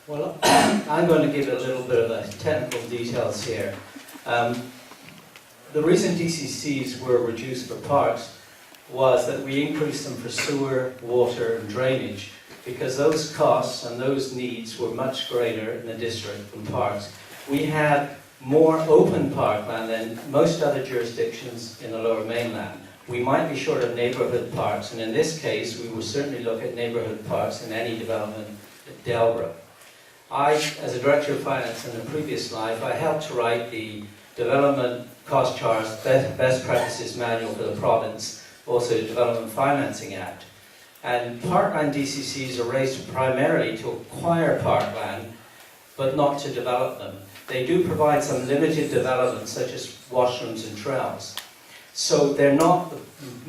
Well, I'm going to give a little bit of the technical details here. The reason DCCs were reduced for parks was that we increased them for sewer, water and drainage, because those costs and those needs were much greater in the district than parks. We had more open parkland than most other jurisdictions in the Lower Mainland. We might be short of neighbourhood parks, and in this case we will certainly look at neighbourhood parks in any development at Delbrook. I, as a Director of Finance in a previous life, I helped to write the Development Cost Charge Best Practices Manual for the province, also the Development Financing Act. And parkland DCCs are raised primarily to acquire parkland, but not to develop them. They do provide some limited development, such as washrooms and trails. So they're not the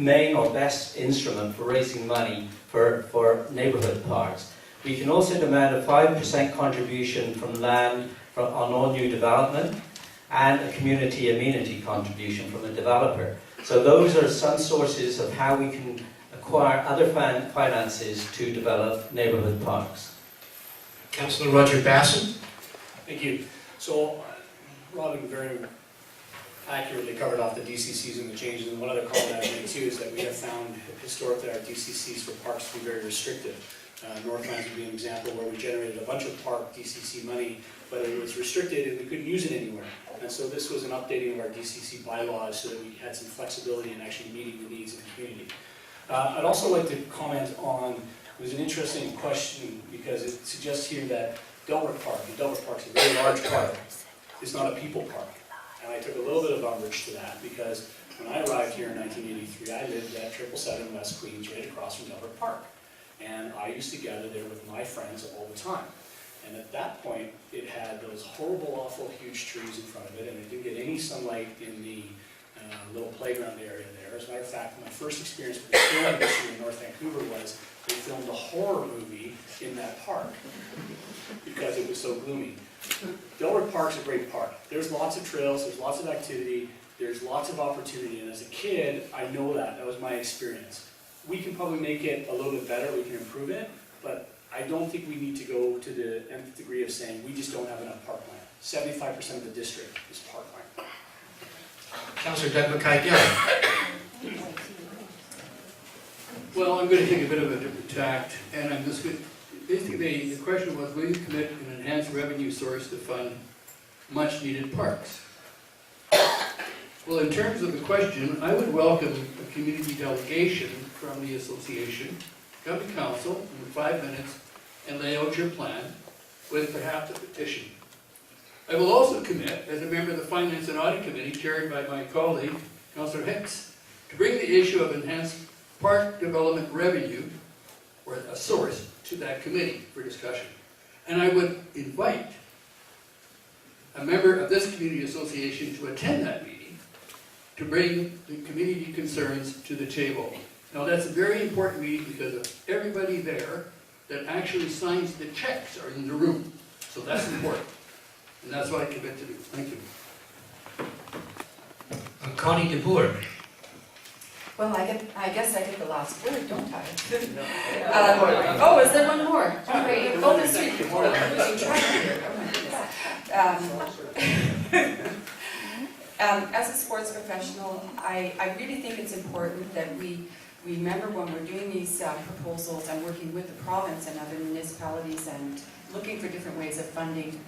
main or best instrument for raising money for neighbourhood parks. We can also demand a 5% contribution from land on all new development and a community amenity contribution from a developer. So those are some sources of how we can acquire other finances to develop neighbourhood parks. Councillor Roger Basson. Thank you. So, Robin very accurately covered off the DCCs and the changes, and one other comment I'd make too is that we have found historically our DCCs for parks to be very restrictive. Northlands would be an example where we generated a bunch of park DCC money, but it was restricted and we couldn't use it anywhere. And so this was an updating of our DCC bylaws so that we had some flexibility in actually meeting the needs of the community. I'd also like to comment on, it was an interesting question because it suggests here that Delbrook Park, and Delbrook Park is a very large park, is not a people park. And I took a little bit of umbrage to that because when I arrived here in 1983, I lived at 777 West Queens, right across from Delbrook Park. And I used to gather there with my friends all the time. And at that point, it had those horrible, awful, huge trees in front of it, and it didn't get any sunlight in the little playground area there. As a matter of fact, my first experience with the film industry in North Vancouver was they filmed a horror movie in that park because it was so gloomy. Delbrook Park's a great park. There's lots of trails, there's lots of activity, there's lots of opportunity, and as a kid, I know that. That was my experience. We can probably make it a little bit better, we can improve it, but I don't think we need to go to the nth degree of saying we just don't have enough parkland. 75% of the district is parkland. Councillor Delbrook again. Well, I'm going to take a bit of a different tact, and I'm just going to, basically the question was, will you commit an enhanced revenue source to fund much needed parks? Well, in terms of the question, I would welcome a community delegation from the association, come to council in 5 minutes and lay out your plan with perhaps a petition. I will also commit, as a member of the Finance and Audit Committee, chaired by my colleague, Councillor Hicks, to bring the issue of enhanced park development revenue, or a source, to that committee for discussion. And I would invite a member of this community association to attend that meeting, to bring the community concerns to the table. Now that's a very important meeting because of everybody there that actually signs the checks are in the room. So that's important. And that's what I commit to do. Thank you. Connie de Boer. Well, I guess I get the last word, don't I? Oh, is there one more? Okay. Oh, there's three people. I'm losing track here. Oh my goodness. As a sports professional, I really think it's important that we remember when we're doing these proposals and working with the province and other municipalities and looking for different ways of funding,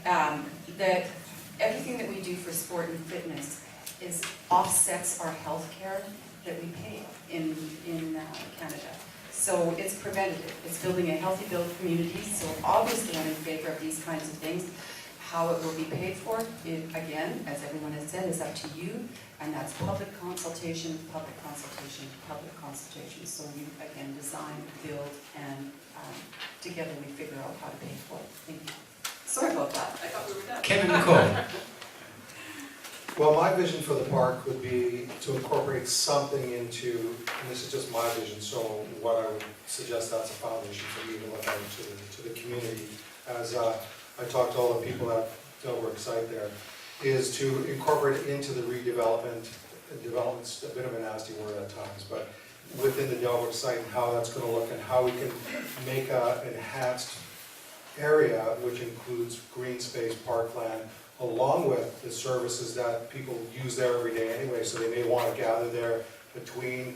that everything that we do for sport and fitness offsets our health care that we pay in Canada. So it's preventative. It's building a healthy built community. So obviously I'm in favor of these kinds of things. How it will be paid for, again, as everyone has said, is up to you, and that's public consultation, public consultation, public consultation. So we, again, design, build, and together we figure out how to pay for it. Thank you. Sorry about that. I thought we were done. Kevin McCall. Well, my vision for the park would be to incorporate something into, and this is just my vision, so what I would suggest that's a foundation for me to look out to the community. As I talked to all the people at Delbrook site there, is to incorporate it into the redevelopment. Development's a bit of a nasty word at times, but within the Delbrook site and how that's going to look and how we can make an enhanced area, which includes green space, parkland, along with the services that people use there every day anyway, so they may want to gather there between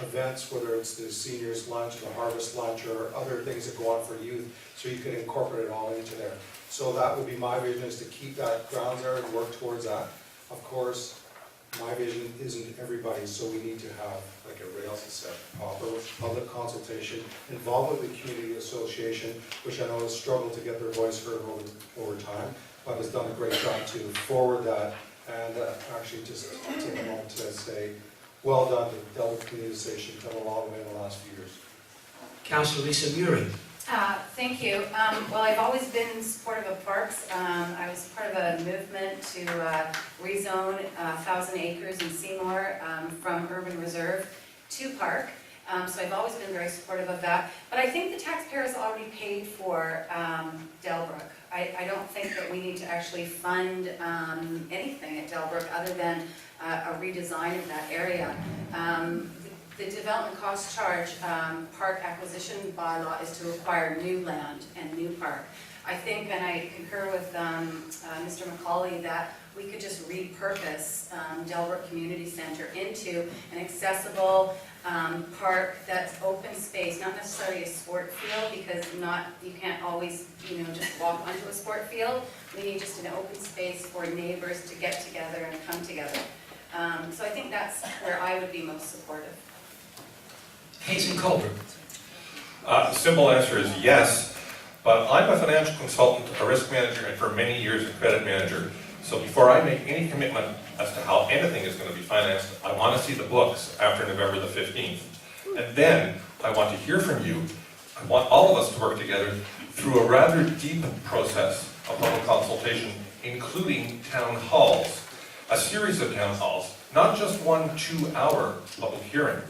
events, whether it's the seniors lunch, the harvest lunch, or other things that go on for youth, so you can incorporate it all into there. So that would be my vision, is to keep that grounds there and work towards that. Of course, my vision isn't everybody's, so we need to have, like everybody else has said, public consultation, involvement with the community association, which I know has struggled to get their voice heard over time, but has done a great job to forward that, and actually just take a moment to say, well done to the Delbrook Community Association, come a long way in the last few years. Councillor Lisa Muri. Thank you. Well, I've always been supportive of parks. I was part of a movement to rezone 1,000 acres in Seymour from urban reserve to park. So I've always been very supportive of that. But I think the taxpayers already paid for Delbrook. I don't think that we need to actually fund anything at Delbrook other than a redesign of that area. The development cost charge park acquisition bylaw is to acquire new land and new park. I think, and I concur with Mr. McCauley, that we could just repurpose Delbrook Community Center into an accessible park that's open space, not necessarily a sport field, because you can't always just walk onto a sport field. We need just an open space for neighbors to get together and come together. So I think that's where I would be most supportive. Hazen Colbert. The simple answer is yes, but I'm a financial consultant, a risk manager, and for many years a credit manager. So before I make any commitment as to how anything is going to be financed, I want to see the books after November the 15th. And then I want to hear from you. I want all of us to work together through a rather deep process of public consultation, including town halls, a series of town halls, not just one 2-hour public hearing.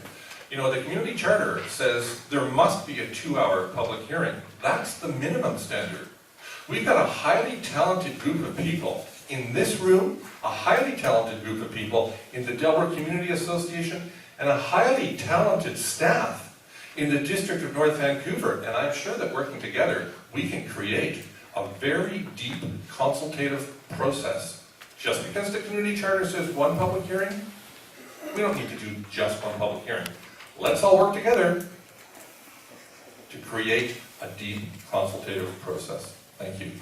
The community charter says there must be a 2-hour public hearing. That's the minimum standard. We've got a highly talented group of people in this room, a highly talented group of people in the Delbrook Community Association, and a highly talented staff in the District of North Vancouver. And I'm sure that working together, we can create a very deep consultative process. Just because the community charter says one public hearing, we don't need to do just one public hearing. Let's all work together to create a deep consultative process. Thank you.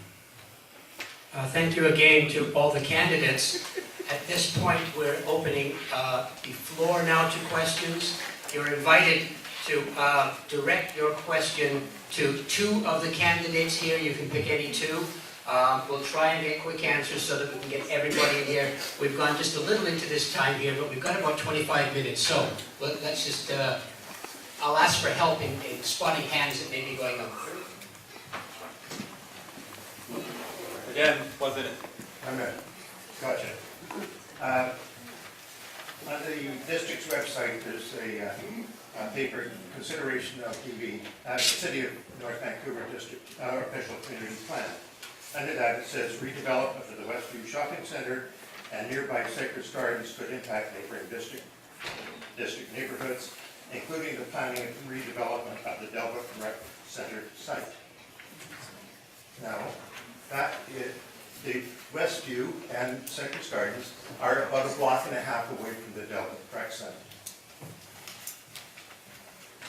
Thank you again to all the candidates. At this point, we're opening the floor now to questions. You're invited to direct your question to 2 of the candidates here. You can pick any 2. We'll try and get quick answers so that we can get everybody in here. We've gone just a little into this time here, but we've got about 25 minutes. So let's just, I'll ask for help in spotting hands that may be going up. Again, 1 minute. I'm in. Gotcha. On the district's website, there's a paper, consideration of the City of North Vancouver District official community plan. Under that, it says redevelopment of the Westview Shopping Center and nearby Sacred Gardens could impact neighboring district neighborhoods, including the planning and redevelopment of the Delbrook Rec Center site. Now, the Westview and Sacred Gardens are about a block and a half away from the Delbrook Rec Center.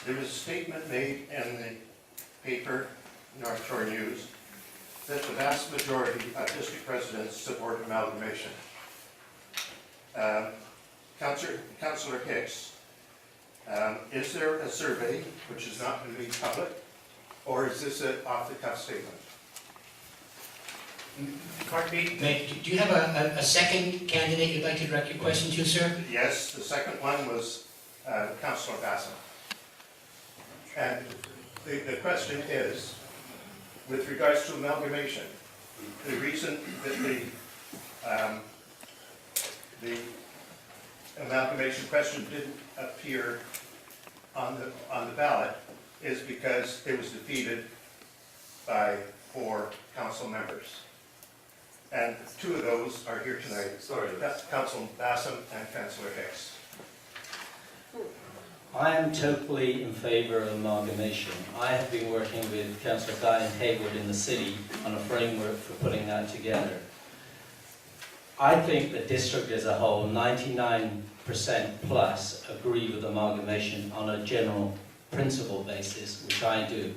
There was a statement made in the paper, North Shore News, that the vast majority of district residents support amalgamation. Councillor Hicks, is there a survey which is not going to be public, or is this an off-the-cuff statement? Courtney, do you have a second candidate you'd like to direct your question to, sir? Yes, the second one was Councillor Bassam. And the question is, with regards to amalgamation, the reason that the amalgamation question didn't appear on the ballot is because it was defeated by 4 council members. And 2 of those are here tonight. Sorry, that's Councillor Bassam and Councillor Hicks. I am totally in favour of amalgamation. I have been working with Councillor Diane Haywood in the city on a framework for putting that together. I think the district as a whole, 99% plus, agree with amalgamation on a general principle basis, which I do.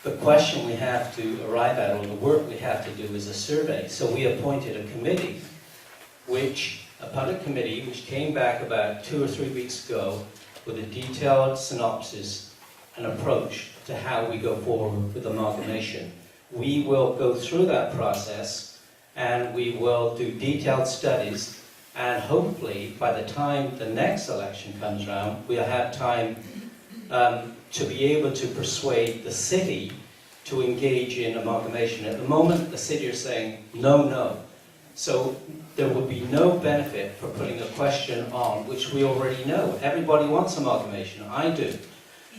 The question we have to arrive at, or the work we have to do, is a survey. So we appointed a committee, a public committee, which came back about 2 or 3 weeks ago with a detailed synopsis and approach to how we go forward with amalgamation. We will go through that process and we will do detailed studies, and hopefully by the time the next election comes around, we'll have time to be able to persuade the city to engage in amalgamation. At the moment, the city are saying no, no. So there would be no benefit for putting a question on, which we already know. Everybody wants amalgamation. I do.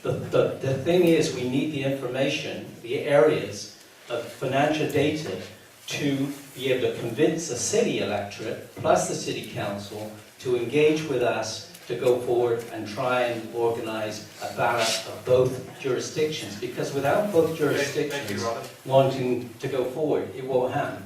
The thing is, we need the information, the areas of financial data to be able to convince the city electorate, plus the city council, to engage with us to go forward and try and organise a ballot of both jurisdictions. Because without both jurisdictions wanting to go forward, it won't happen.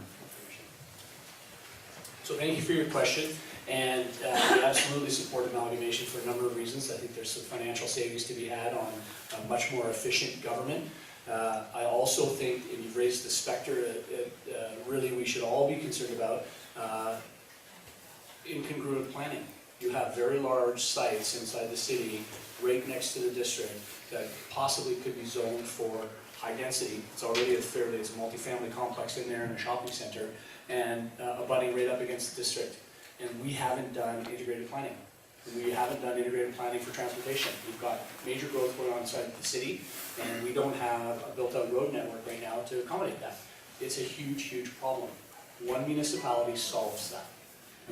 So thank you for your question, and we absolutely support amalgamation for a number of reasons. I think there's some financial savings to be had on a much more efficient government. I also think, and you've raised the specter that really we should all be concerned about, incongruent planning. You have very large sites inside the city, right next to the district, that possibly could be zoned for high density. It's already it's a multifamily complex in there and a shopping center, and abutting right up against the district. And we haven't done integrated planning. We haven't done integrated planning for transportation. We've got major growth going on inside the city, and we don't have a built-out road network right now to accommodate that. It's a huge, huge problem. One municipality solves that,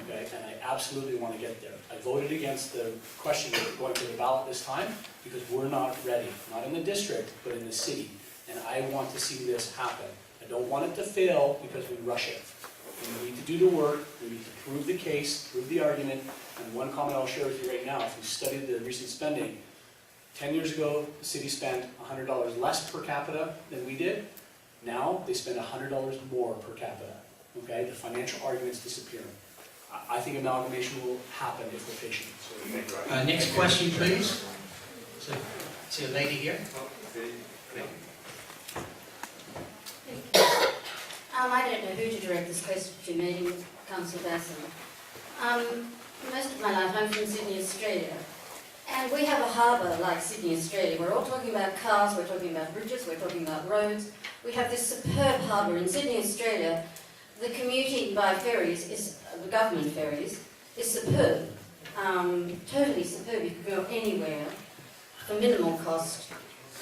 okay? And I absolutely want to get there. I voted against the question going to the ballot this time because we're not ready, not in the district, but in the city. And I want to see this happen. I don't want it to fail because we rush it. We need to do the work, we need to prove the case, prove the argument, and one comment I'll share with you right now, if you studied the recent spending, 10 years ago, the city spent $100 less per capita than we did. Now, they spend $100 more per capita, okay? The financial argument's disappearing. I think amalgamation will happen if we're patient. So, Next question, please. See a lady here. I don't know who to direct this question to, maybe Councillor Basson. Most of my life I'm from Sydney, Australia, and we have a harbour like Sydney, Australia. We're all talking about cars, we're talking about bridges, we're talking about roads. We have this superb harbour in Sydney, Australia. The commuting by ferries, the government ferries, is superb, totally superb. You can go anywhere for minimal cost.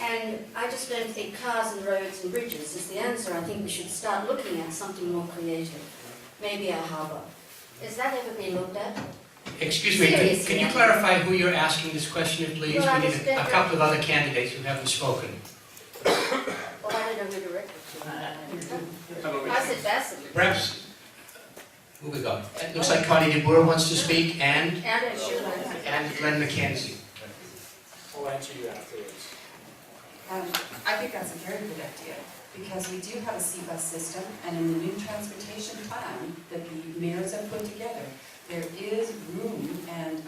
And I just don't think cars and roads and bridges is the answer. I think we should start looking at something more creative. Maybe a harbour. Has that ever been looked at? Excuse me, can you clarify who you're asking this question of, please? Well, we need a couple of other candidates who haven't spoken. Well, I don't know who directed to. I said Bassett. Perhaps, who we got? It looks like Connie de Boer wants to speak, and Glenn McKenzie. I'll answer you afterwards. I think that's a very good idea, because we do have a C-bus system, and in the new transportation plan that the mayors have put together, there is room and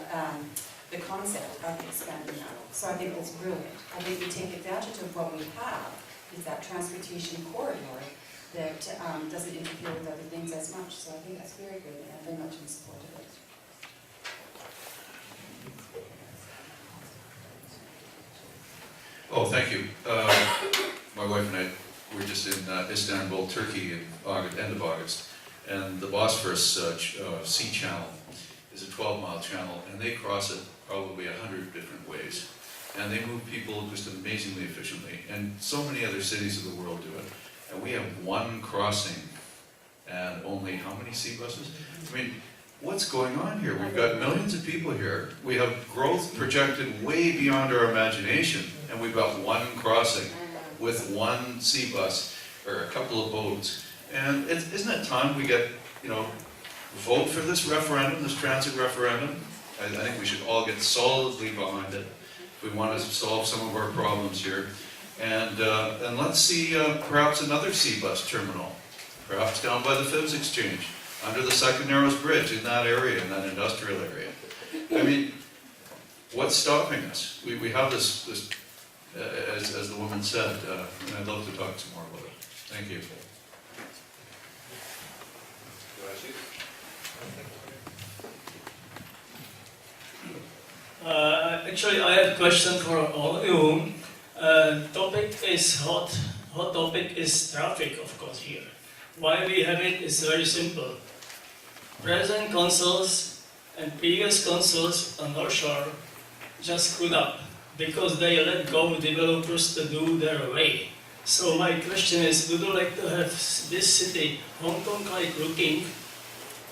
the concept of expanding that. So I think that's brilliant. I think we take advantage of what we have, is that transportation corridor that doesn't interfere with other things as much. So I think that's very good, and I'm very much in support of it. Oh, thank you. My wife and I were just in Istanbul, Turkey, in end of August, and the Bosphorus sea channel is a 12-mile channel, and they cross it probably 100 different ways. And they move people just amazingly efficiently. And so many other cities of the world do it. And we have one crossing and only how many sea buses? I mean, what's going on here? We've got millions of people here. We have growth projected way beyond our imagination. And we've got one crossing with one sea bus or a couple of boats. And isn't it time we get, vote for this referendum, this transit referendum, I think we should all get solidly behind it if we want to solve some of our problems here. And let's see perhaps another C-bus terminal, perhaps down by the Fibs Exchange, under the Second Narrows Bridge, in that area, in that industrial area. I mean, what's stopping us? We have this as the woman said, and I'd love to talk some more about it. Thank you. Actually, I have a question for all of you. Topic is hot topic is traffic, of course, here. Why we have it is very simple. Present councils and previous councils on North Shore just screwed up because they let go developers to do their way. So my question is, would you like to have this city Hong Kong-like looking,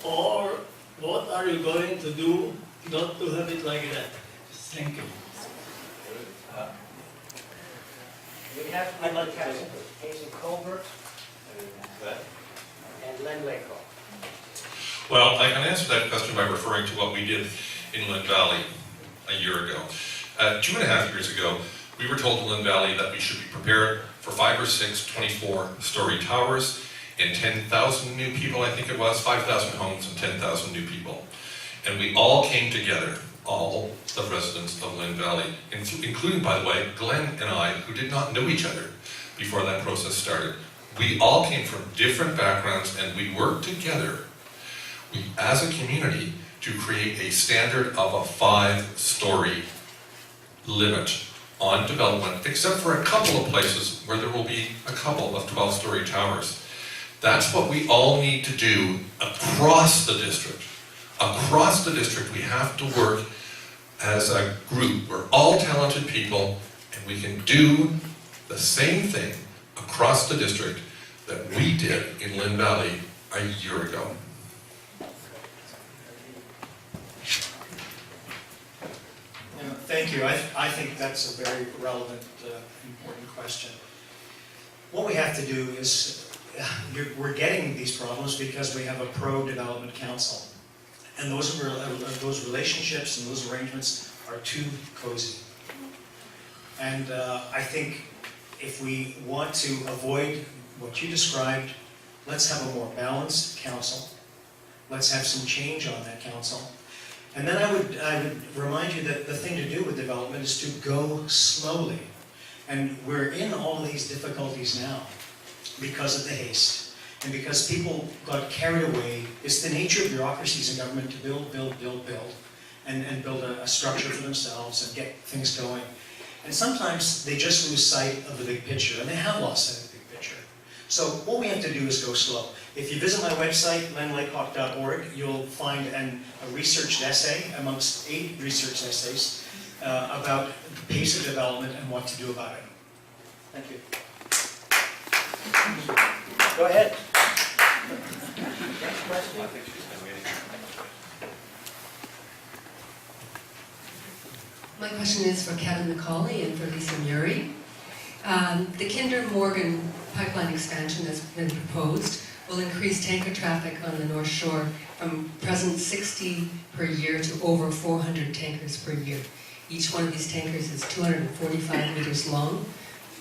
or what are you going to do not to have it like that? Thank you. We have Hazel Colbert and Len Lake. Well, I can answer that question by referring to what we did in Lynn Valley a year ago. 2.5 years ago, we were told in Lynn Valley that we should be prepared for 5 or 6 24-story towers and 10,000 new people, I think it was, 5,000 homes and 10,000 new people. And we all came together, all the residents of Lynn Valley, including, by the way, Glenn and I, who did not know each other before that process started. We all came from different backgrounds and we worked together as a community to create a standard of a 5-story limit on development, except for a couple of places where there will be a couple of 12-story towers. That's what we all need to do across the district. Across the district, we have to work as a group. We're all talented people, and we can do the same thing across the district that we did in Lynn Valley a year ago. Thank you. I think that's a very relevant, important question. What we have to do is, we're getting these problems because we have a pro-development council. And those relationships and those arrangements are too cozy. And I think if we want to avoid what you described, let's have a more balanced council. Let's have some change on that council. And then I would remind you that the thing to do with development is to go slowly. And we're in all of these difficulties now because of the haste. And because people got carried away. It's the nature of bureaucracies in government to build, and build a structure for themselves and get things going. And sometimes they just lose sight of the big picture, and they have lost sight of the big picture. So what we have to do is go slow. If you visit my website, lenlakehawk.org, you'll find a researched essay amongst 8 research essays about the pace of development and what to do about it. Thank you. Go ahead. Next question. My question is for Kevin McCauley and for Lisa Muri. The Kinder Morgan pipeline expansion that's been proposed will increase tanker traffic on the North Shore from present 60 per year to over 400 tankers per year. Each one of these tankers is 245 meters long.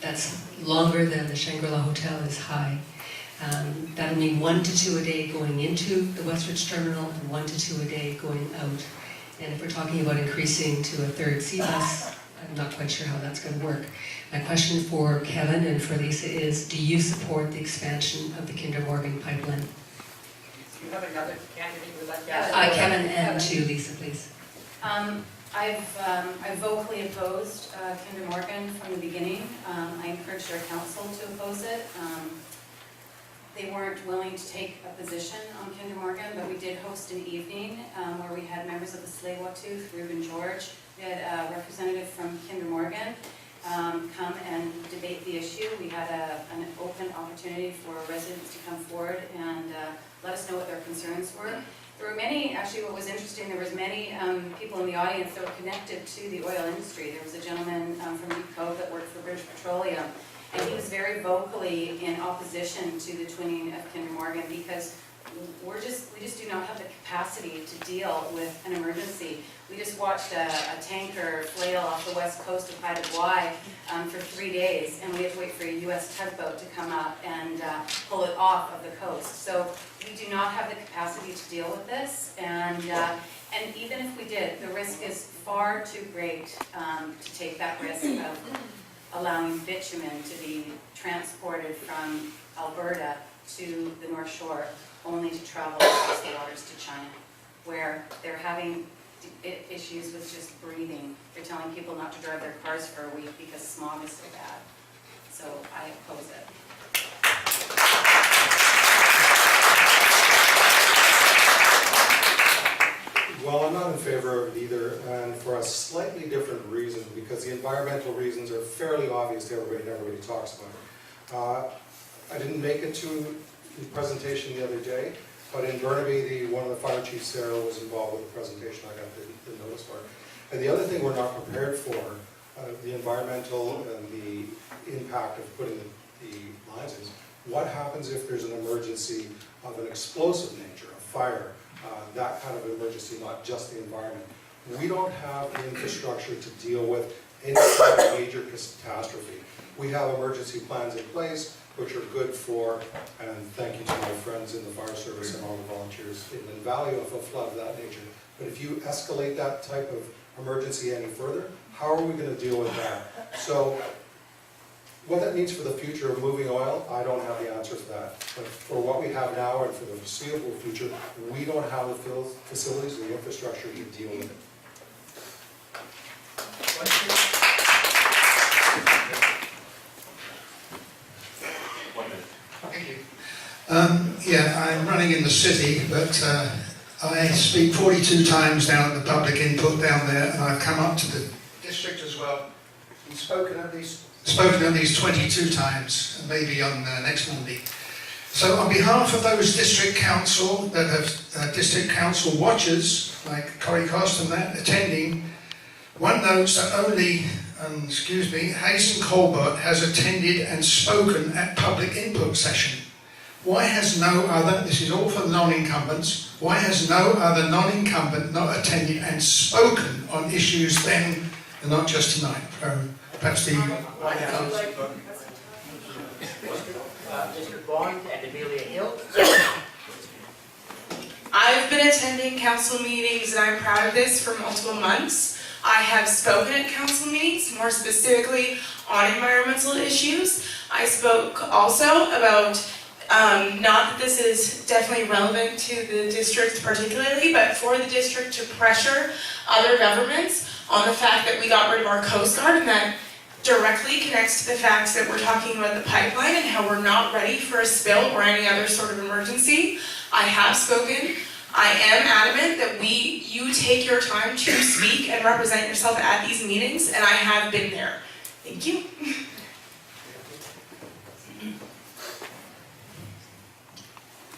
That's longer than the Shangri-La Hotel is high. That'll mean 1 to 2 a day going into the Westridge terminal and 1 to 2 a day going out. And if we're talking about increasing to a 3rd sea bus, I'm not quite sure how that's going to work. My question for Kevin and for Lisa is, do you support the expansion of the Kinder Morgan pipeline? Do you have another candidate who would like to ask? Kevin and to Lisa, please. I've vocally opposed Kinder Morgan from the beginning. I encouraged our council to oppose it. They weren't willing to take a position on Kinder Morgan, but we did host an evening where we had members of the Tsleil-Waututh, Reuben George. We had a representative from Kinder Morgan come and debate the issue. We had an open opportunity for residents to come forward and let us know what their concerns were. There were many, actually what was interesting, there was many people in the audience that were connected to the oil industry. There was a gentleman from Deep Cove that worked for British Petroleum. And he was very vocally in opposition to the twinning of Kinder Morgan because we just do not have the capacity to deal with an emergency. We just watched a tanker flail off the west coast of Haida Gwaii for 3 days, and we had to wait for a U.S. tugboat to come up and pull it off of the coast. So we do not have the capacity to deal with this, and even if we did, the risk is far too great to take that risk of allowing bitumen to be transported from Alberta to the North Shore, only to travel across the waters to China, where they're having issues with just breathing. They're telling people not to drive their cars for a week because smog is so bad. So I oppose it. Well, I'm not in favor of it either, and for a slightly different reason, because the environmental reasons are fairly obvious to everybody and everybody talks about it. I didn't make it to the presentation the other day, but in Burnaby, one of the fire chiefs there was involved with the presentation. I got the notice for it. And the other thing we're not prepared for, the environmental and the impact of putting the lines in, what happens if there's an emergency of an explosive nature, a fire, that kind of emergency, not just the environment. We don't have the infrastructure to deal with any kind of major catastrophe. We have emergency plans in place, which are good for, and thank you to my friends in the fire service and all the volunteers in the valley of a flood of that nature. But if you escalate that type of emergency any further, how are we going to deal with that? So what that means for the future of moving oil, I don't have the answer to that. But for what we have now and for the foreseeable future, we don't have the facilities and the infrastructure to deal with it. Yeah, I'm running in the city, but I speak 42 times down at the public input down there, and I've come up to the district as well and spoken at least 22 times, maybe on next Monday. So on behalf of those district council that have district council watchers like Corrie Kost and that attending, one notes that only Hazen Colbert has attended and spoken at public input session. Why has no other, this is all for the non-incumbents, why has no other non-incumbent not attended and spoken on issues then and not just tonight? Perhaps the... Mr. Bond and Amelia Hill. I've been attending council meetings and I'm proud of this for multiple months. I have spoken at council meetings, more specifically on environmental issues. I spoke also about not that this is definitely relevant to the district particularly, but for the district to pressure other governments on the fact that we got rid of our Coast Guard, and that directly connects to the fact that we're talking about the pipeline and how we're not ready for a spill or any other sort of emergency. I have spoken. I am adamant that you take your time to speak and represent yourself at these meetings, and I have been there. Thank you.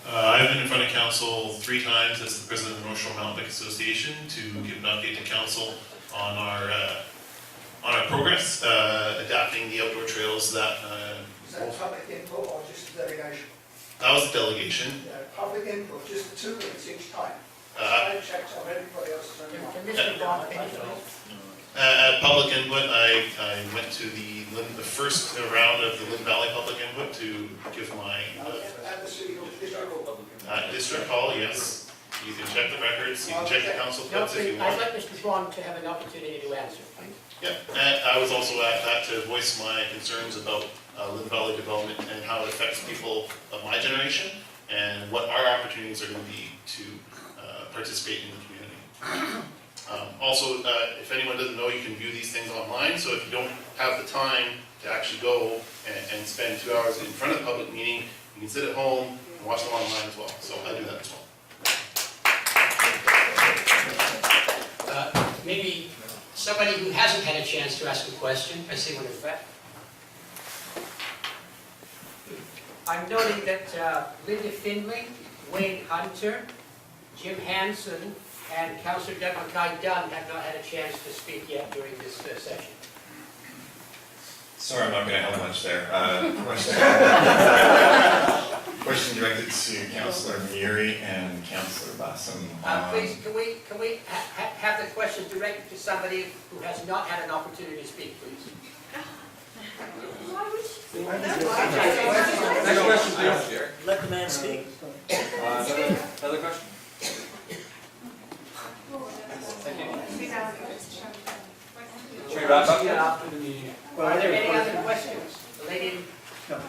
I've been in front of council 3 times as the president of the North Shore Mountain Bike Association to give an update to council on our progress adapting the outdoor trails that. Is that public input or just a delegation? That was a delegation. Public input, just 2 minutes each time. I checked on everybody else's. At public input, I went to the first round of the Lynn Valley public input to give my district hall, yes. You can check the records, you can check the council clips if you want. I'd like Mr. Bond to have an opportunity to answer, please. Yeah, and I was also at that to voice my concerns about Lynn Valley development and how it affects people of my generation and what our opportunities are going to be to participate in the community. Also, if anyone doesn't know, you can view these things online, so if you don't have the time to actually go and spend 2 hours in front of the public meeting, you can sit at home and watch them online as well, so I do that as well. Maybe somebody who hasn't had a chance to ask a question. I see one in the back. I'm noting that Linda Findlay, Wayne Hunter, Jim Hansen, and Councillor Doug Dunn have not had a chance to speak yet during this session. Sorry, I'm not going to have much there. Question directed to Councillor Muri and Councillor Bassam. Please, can we have the question directed to somebody who has not had an opportunity to speak, please? Next question, please. Let the man speak. Another question? Should we wrap up? Are there any other questions? The lady. No. in-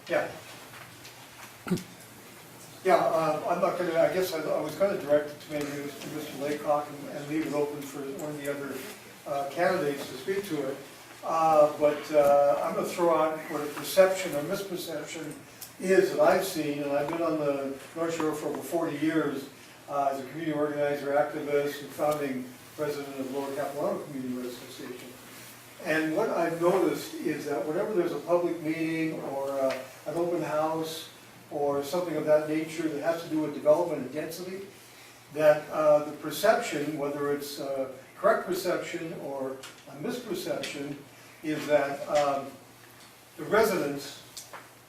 Yeah. Yeah, I'm not gonna, I guess I was gonna direct it to maybe to Mr. Laycock and leave it open for one of the other candidates to speak to it. But I'm gonna throw out what a perception or misperception is that I've seen, and I've been on the North Shore for over 40 years as a community organizer, activist, and founding president of Lower Capilano Community Association. And what I've noticed is that whenever there's a public meeting or an open house or something of that nature that has to do with development and density, that the perception, whether it's a correct perception or a misperception, is that the residents,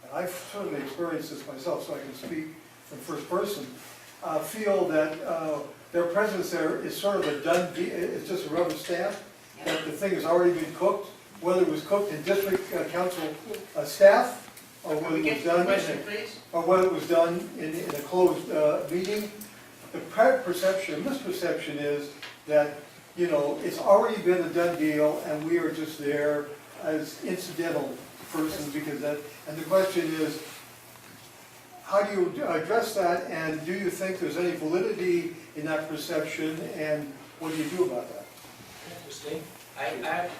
and I've certainly experienced this myself so I can speak from first person, feel that their presence there is sort of a done deal, it's just a rubber stamp, that the thing has already been cooked, whether it was cooked in district council staff, or whether it was done in a closed meeting. The perception, misperception is that, you know, it's already been a done deal and we are just there as incidental persons because that, and the question is, how do you address that, and do you think there's any validity in that perception, and what do you do about that? Interesting.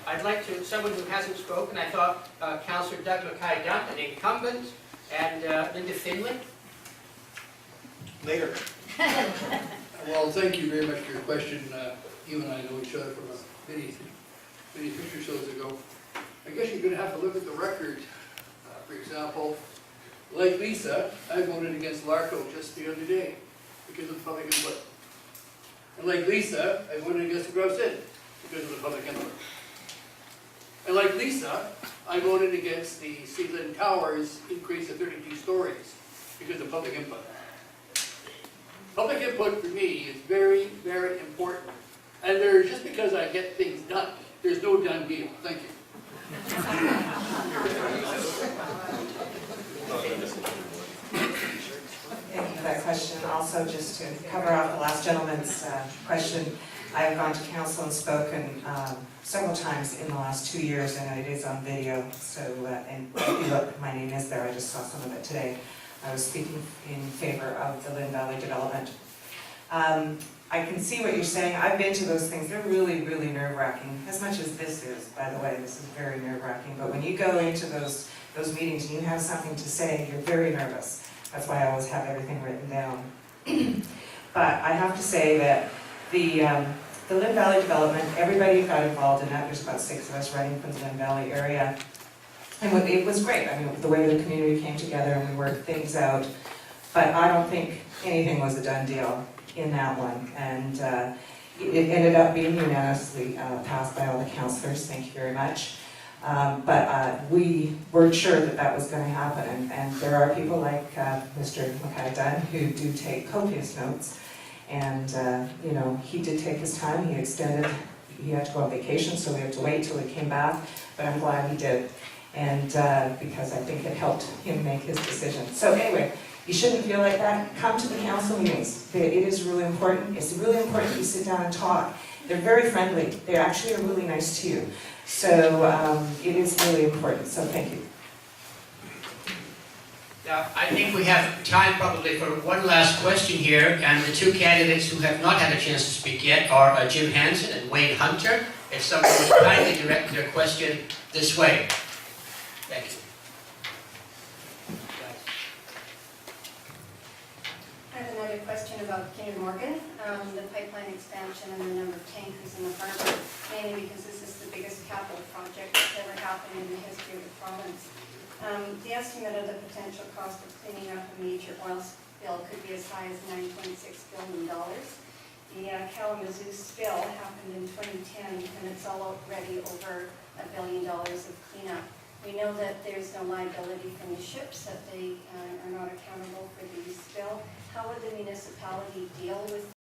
I'd like to, someone who hasn't spoken, I thought Councillor Doug Mackay-Dunn, an incumbent, and Linda Finley. Later. Well, thank you very much for your question. You and I know each other from many picture shows ago. I guess you're going to have to look at the record. For example, like Lisa, I voted against Larco just the other day because of public input. And like Lisa, I voted against the Grouse Inn because of the public input. And like Lisa, I voted against the Sealand Towers increase to 32 stories because of public input. Public input for me is very, very important. And just because I get things done, there's no done deal. Thank you. Thank you for that question. Also, just to cover off the last gentleman's question, I've gone to council and spoken several times in the last 2 years, and it is on video. So, and if you look, my name is there. I just saw some of it today. I was speaking in favor of the Lynn Valley development. I can see what you're saying. I've been to those things. They're really, really nerve-wracking. As much as this is, by the way, this is very nerve-wracking. But when you go into those meetings and you have something to say, you're very nervous. That's why I always have everything written down. But I have to say that the Lynn Valley development, everybody got involved in that. There's about 6 of us running from the Lynn Valley area. And it was great. I mean, the way the community came together and we worked things out. But I don't think anything was a done deal in that one. And it ended up being unanimously passed by all the councillors. Thank you very much. But we weren't sure that that was going to happen. And there are people like Mr. Mackay-Dunn who do take copious notes. And, you know, he did take his time. He extended, he had to go on vacation, so we had to wait till he came back. But I'm glad he did. And because I think it helped him make his decision. So anyway, you shouldn't feel like that. Come to the council meetings. It is really important. It's really important you sit down and talk. They're very friendly. They actually are really nice to you. So it is really important. So thank you. Now, I think we have time probably for one last question here, and the 2 candidates who have not had a chance to speak yet are Jim Hansen and Wayne Hunter. If someone would kindly direct their question this way. Thank you. I have another question about Kinder Morgan, the pipeline expansion and the number of tankers in the harbor, mainly because this is the biggest capital project that's ever happened in the history of the province. The estimate of the potential cost of cleaning up a major oil spill could be as high as $9.6 billion. The Kalamazoo spill happened in 2010, and it's already over $1 billion of cleanup. We know that there's no liability from the ships, that they are not accountable for the spill. How would the municipality deal with